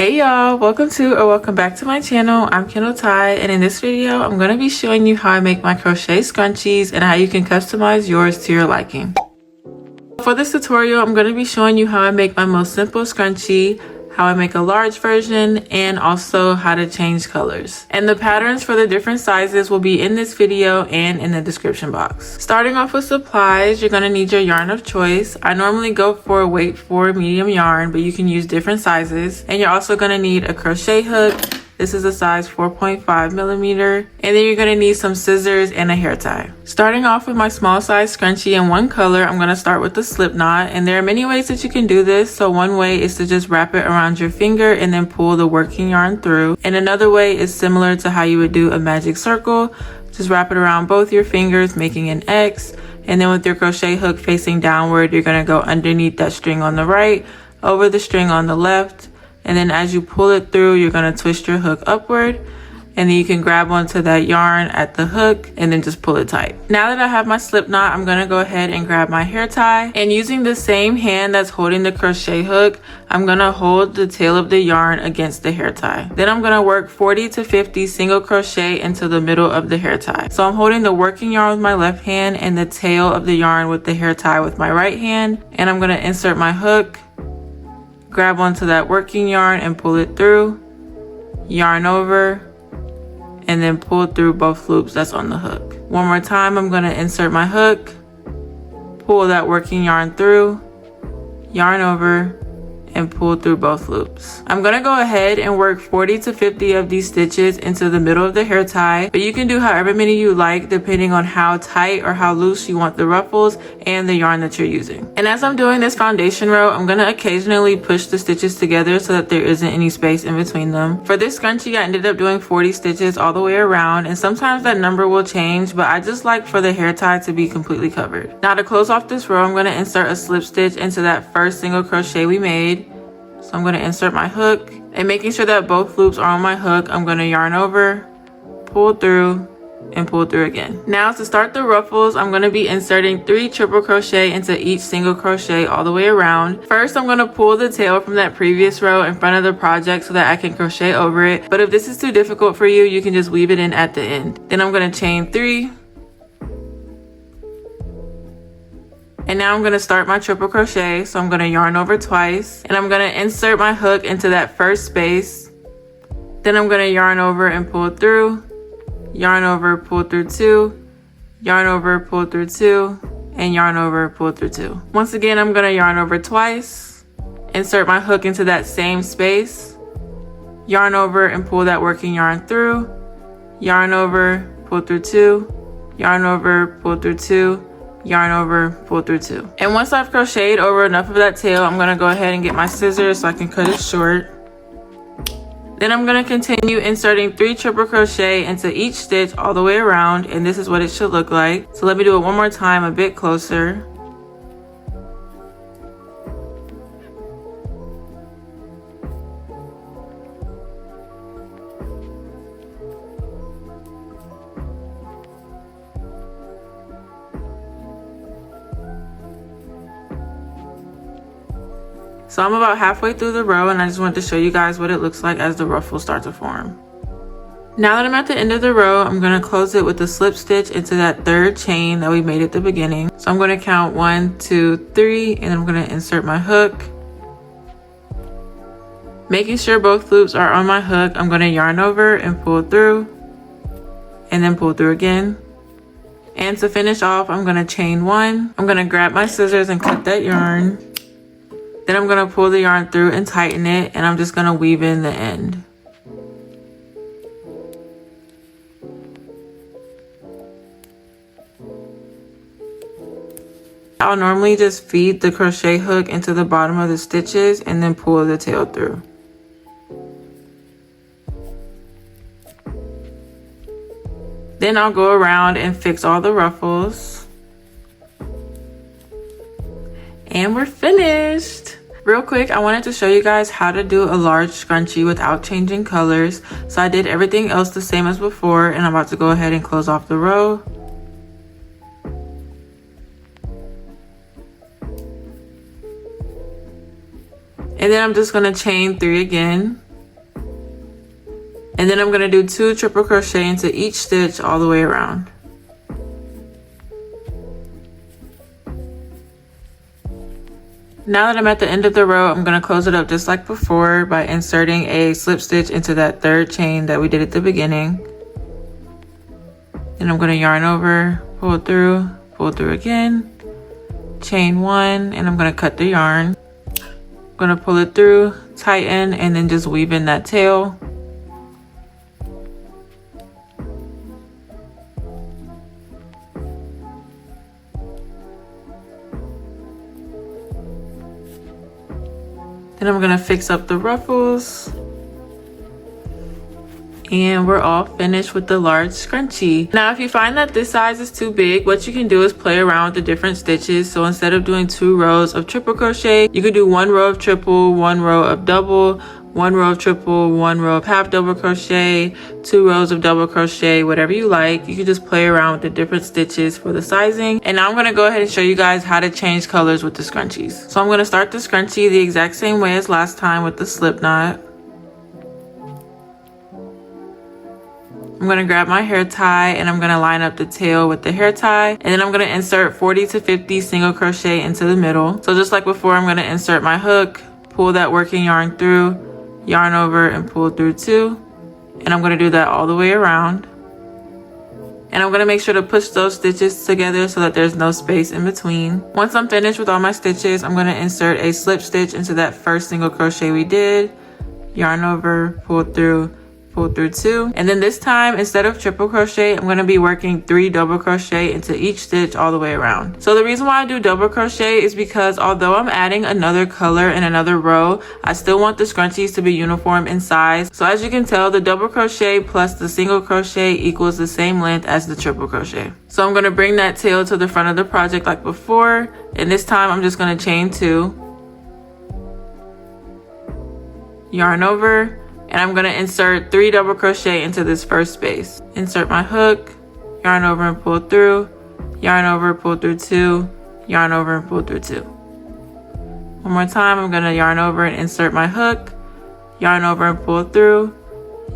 Hey y'all, welcome back to my channel. I'm Kendall Ty, and in this video I'm going to be showing you how I make my crochet scrunchies and how you can customize yours to your liking. For this tutorial I'm going to be showing you how I make my most simple scrunchie, how I make a large version, and also how to change colors. And the patterns for the different sizes will be in this video and in the description box. Starting off with supplies, you're going to need your yarn of choice. I normally go for a weight 4 medium yarn, but you can use different sizes. And you're also going to need a crochet hook. This is a size 4.5 millimeter. And then you're going to need some scissors and a hair tie. Starting off with my small size scrunchie in one color, I'm going to start with the slip knot. And there are many ways that you can do this. So one way is to just wrap it around your finger and then pull the working yarn through. And another way is similar to how you would do a magic circle. Just wrap it around both your fingers, making an X. And then with your crochet hook facing downward, you're going to go underneath that string on the right, over the string on the left. And then as you pull it through, you're going to twist your hook upward, and then you can grab onto that yarn at the hook and then just pull it tight. Now that I have my slip knot, I'm going to go ahead and grab my hair tie, and using the same hand that's holding the crochet hook, I'm going to hold the tail of the yarn against the hair tie. Then I'm going to work 40 to 50 single crochet into the middle of the hair tie. So I'm holding the working yarn with my left hand and the tail of the yarn with the hair tie with my right hand, and I'm going to insert my hook, grab onto that working yarn and pull it through, yarn over, and then pull through both loops that's on the hook. One more time, I'm going to insert my hook, pull that working yarn through, yarn over, and pull through both loops. I'm going to go ahead and work 40 to 50 of these stitches into the middle of the hair tie, but you can do however many you like depending on how tight or how loose you want the ruffles and the yarn that you're using. And as I'm doing this foundation row, I'm going to occasionally push the stitches together so that there isn't any space in between them. For this scrunchie, I ended up doing 40 stitches all the way around, and sometimes that number will change, but I just like for the hair tie to be completely covered. Now to close off this row, I'm going to insert a slip stitch into that first single crochet we made. So I'm going to insert my hook, and making sure that both loops are on my hook, I'm going to yarn over, pull through, and pull through again. Now to start the ruffles, I'm going to be inserting 3 triple crochet into each single crochet all the way around. First, I'm going to pull the tail from that previous row in front of the project so that I can crochet over it. But if this is too difficult for you, you can just weave it in at the end. Then I'm going to chain 3. And now I'm going to start my triple crochet. So I'm going to yarn over twice, and I'm going to insert my hook into that first space. Then I'm going to yarn over and pull through, yarn over, pull through 2, yarn over, pull through 2, and yarn over, pull through 2. Once again, I'm going to yarn over twice, insert my hook into that same space, yarn over and pull that working yarn through, yarn over, pull through 2, yarn over, pull through 2, yarn over, pull through 2. And once I've crocheted over enough of that tail, I'm going to go ahead and get my scissors so I can cut it short. Then I'm going to continue inserting 3 triple crochet into each stitch all the way around, and this is what it should look like. So let me do it one more time a bit closer. So I'm about halfway through the row, and I just wanted to show you guys what it looks like as the ruffles start to form. Now that I'm at the end of the row, I'm going to close it with a slip stitch into that third chain that we made at the beginning. So I'm going to count 1, 2, 3, and I'm going to insert my hook. Making sure both loops are on my hook, I'm going to yarn over and pull through, and then pull through again. And to finish off, I'm going to chain 1. I'm going to grab my scissors and cut that yarn. Then I'm going to pull the yarn through and tighten it, and I'm just going to weave in the end. I'll normally just feed the crochet hook into the bottom of the stitches and then pull the tail through. Then I'll go around and fix all the ruffles. And we're finished! Real quick, I wanted to show you guys how to do a large scrunchie without changing colors. So I did everything else the same as before, and I'm about to go ahead and close off the row. And then I'm just going to chain 3 again. And then I'm going to do 2 triple crochet into each stitch all the way around. Now that I'm at the end of the row, I'm going to close it up just like before by inserting a slip stitch into that 3rd chain that we did at the beginning. Then I'm going to yarn over, pull through again, chain 1, and I'm going to cut the yarn. I'm going to pull it through, tighten, and then just weave in that tail. Then I'm going to fix up the ruffles. And we're all finished with the large scrunchie. Now, if you find that this size is too big, what you can do is play around with the different stitches. So instead of doing 2 rows of triple crochet, you could do 1 row of triple, 1 row of double, 1 row of triple, 1 row of half double crochet, 2 rows of double crochet, whatever you like. You can just play around with the different stitches for the sizing. And now I'm going to go ahead and show you guys how to change colors with the scrunchies. So I'm going to start the scrunchie the exact same way as last time with the slip knot. I'm going to grab my hair tie and I'm going to line up the tail with the hair tie, and then I'm going to insert 40 to 50 single crochet into the middle. So just like before, I'm going to insert my hook, pull that working yarn through, yarn over and pull through 2, and I'm going to do that all the way around. And I'm going to make sure to push those stitches together so that there's no space in between. Once I'm finished with all my stitches, I'm going to insert a slip stitch into that first single crochet we did, yarn over, pull through 2, and then this time instead of triple crochet, I'm going to be working 3 double crochet into each stitch all the way around. So the reason why I do double crochet is because although I'm adding another color in another row, I still want the scrunchies to be uniform in size. So as you can tell, the double crochet plus the single crochet equals the same length as the triple crochet. So I'm going to bring that tail to the front of the project like before, and this time I'm just going to chain 2, yarn over, and I'm going to insert 3 double crochet into this first space. Insert my hook, yarn over and pull through, yarn over, pull through 2, yarn over and pull through 2. One more time, I'm going to yarn over and insert my hook, yarn over and pull through,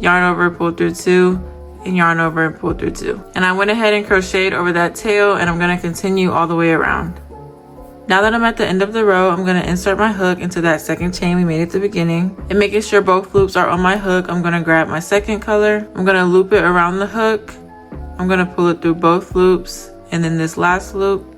yarn over, pull through 2, and yarn over and pull through 2. And I went ahead and crocheted over that tail, and I'm going to continue all the way around. Now that I'm at the end of the row, I'm going to insert my hook into that second chain we made at the beginning. And making sure both loops are on my hook, I'm going to grab my second color. I'm going to loop it around the hook. I'm going to pull it through both loops and then this last loop.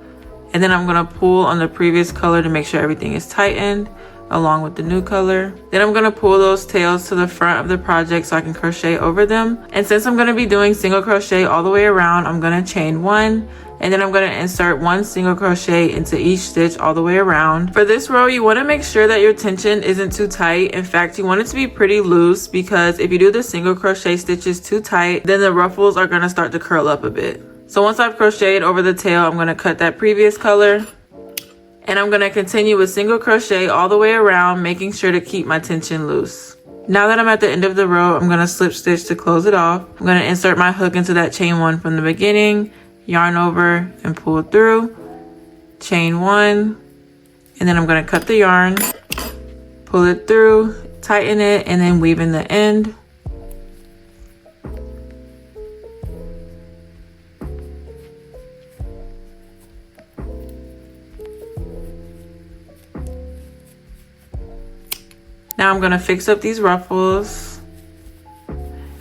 And then I'm going to pull on the previous color to make sure everything is tightened along with the new color. Then I'm going to pull those tails to the front of the project so I can crochet over them. And since I'm going to be doing single crochet all the way around, I'm going to chain 1. And then I'm going to insert 1 single crochet into each stitch all the way around. For this row, you want to make sure that your tension isn't too tight. In fact, you want it to be pretty loose, because if you do the single crochet stitches too tight, then the ruffles are going to start to curl up a bit. So once I've crocheted over the tail, I'm going to cut that previous color. And I'm going to continue with single crochet all the way around, making sure to keep my tension loose. Now that I'm at the end of the row, I'm going to slip stitch to close it off. I'm going to insert my hook into that chain 1 from the beginning, yarn over and pull through, chain 1, and then I'm going to cut the yarn, pull it through, tighten it, and then weave in the end. Now I'm going to fix up these ruffles.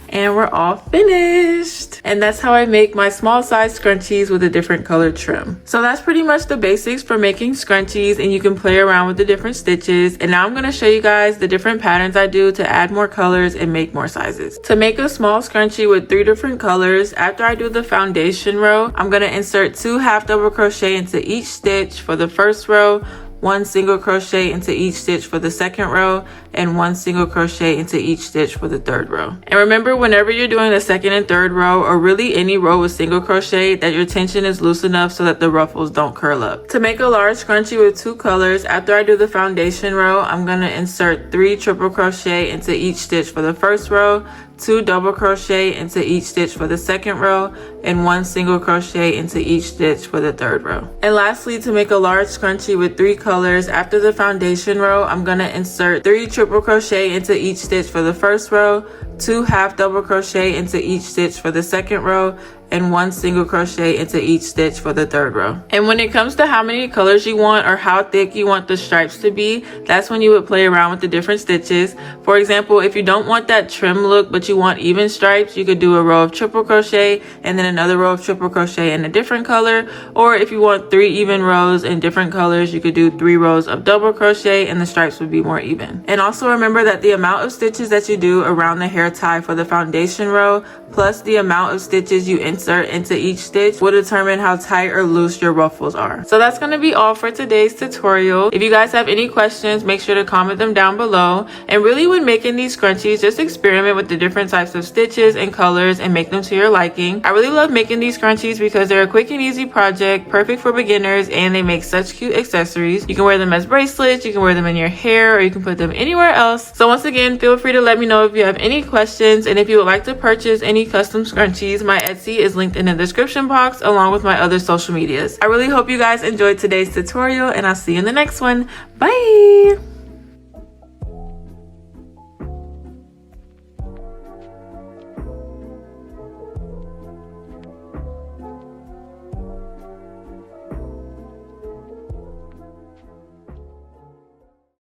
And we're all finished. And that's how I make my small size scrunchies with a different colored trim. So that's pretty much the basics for making scrunchies, and you can play around with the different stitches. And now I'm going to show you guys the different patterns I do to add more colors and make more sizes. To make a small scrunchie with 3 different colors, after I do the foundation row, I'm going to insert 2 half double crochet into each stitch for the first row, 1 single crochet into each stitch for the second row, and 1 single crochet into each stitch for the third row. And remember, whenever you're doing the second and third row, or really any row with single crochet, that your tension is loose enough so that the ruffles don't curl up. To make a large scrunchie with 2 colors, after I do the foundation row, I'm going to insert 3 triple crochet into each stitch for the first row, 2 double crochet into each stitch for the second row, and 1 single crochet into each stitch for the third row. And lastly, to make a large scrunchie with 3 colors, after the foundation row, I'm going to insert 3 triple crochet into each stitch for the first row, 2 half double crochet into each stitch for the second row, and 1 single crochet into each stitch for the third row. And when it comes to how many colors you want or how thick you want the stripes to be, that's when you would play around with the different stitches. For example, if you don't want that trim look but you want even stripes, you could do a row of triple crochet and then another row of triple crochet in a different color. Or if you want 3 even rows in different colors, you could do 3 rows of double crochet and the stripes would be more even. And also remember that the amount of stitches that you do around the hair tie for the foundation row plus the amount of stitches you insert into each stitch will determine how tight or loose your ruffles are. So that's going to be all for today's tutorial. If you guys have any questions, make sure to comment them down below. And really, when making these scrunchies, just experiment with the different types of stitches and colors and make them to your liking. I really love making these scrunchies because they're a quick and easy project, perfect for beginners, and they make such cute accessories. You can wear them as bracelets, you can wear them in your hair, or you can put them anywhere else. So once again, feel free to let me know if you have any questions, and if you would like to purchase any custom scrunchies, my Etsy is linked in the description box along with my other social medias. I really hope you guys enjoyed today's tutorial, and I'll see you in the next one. Bye!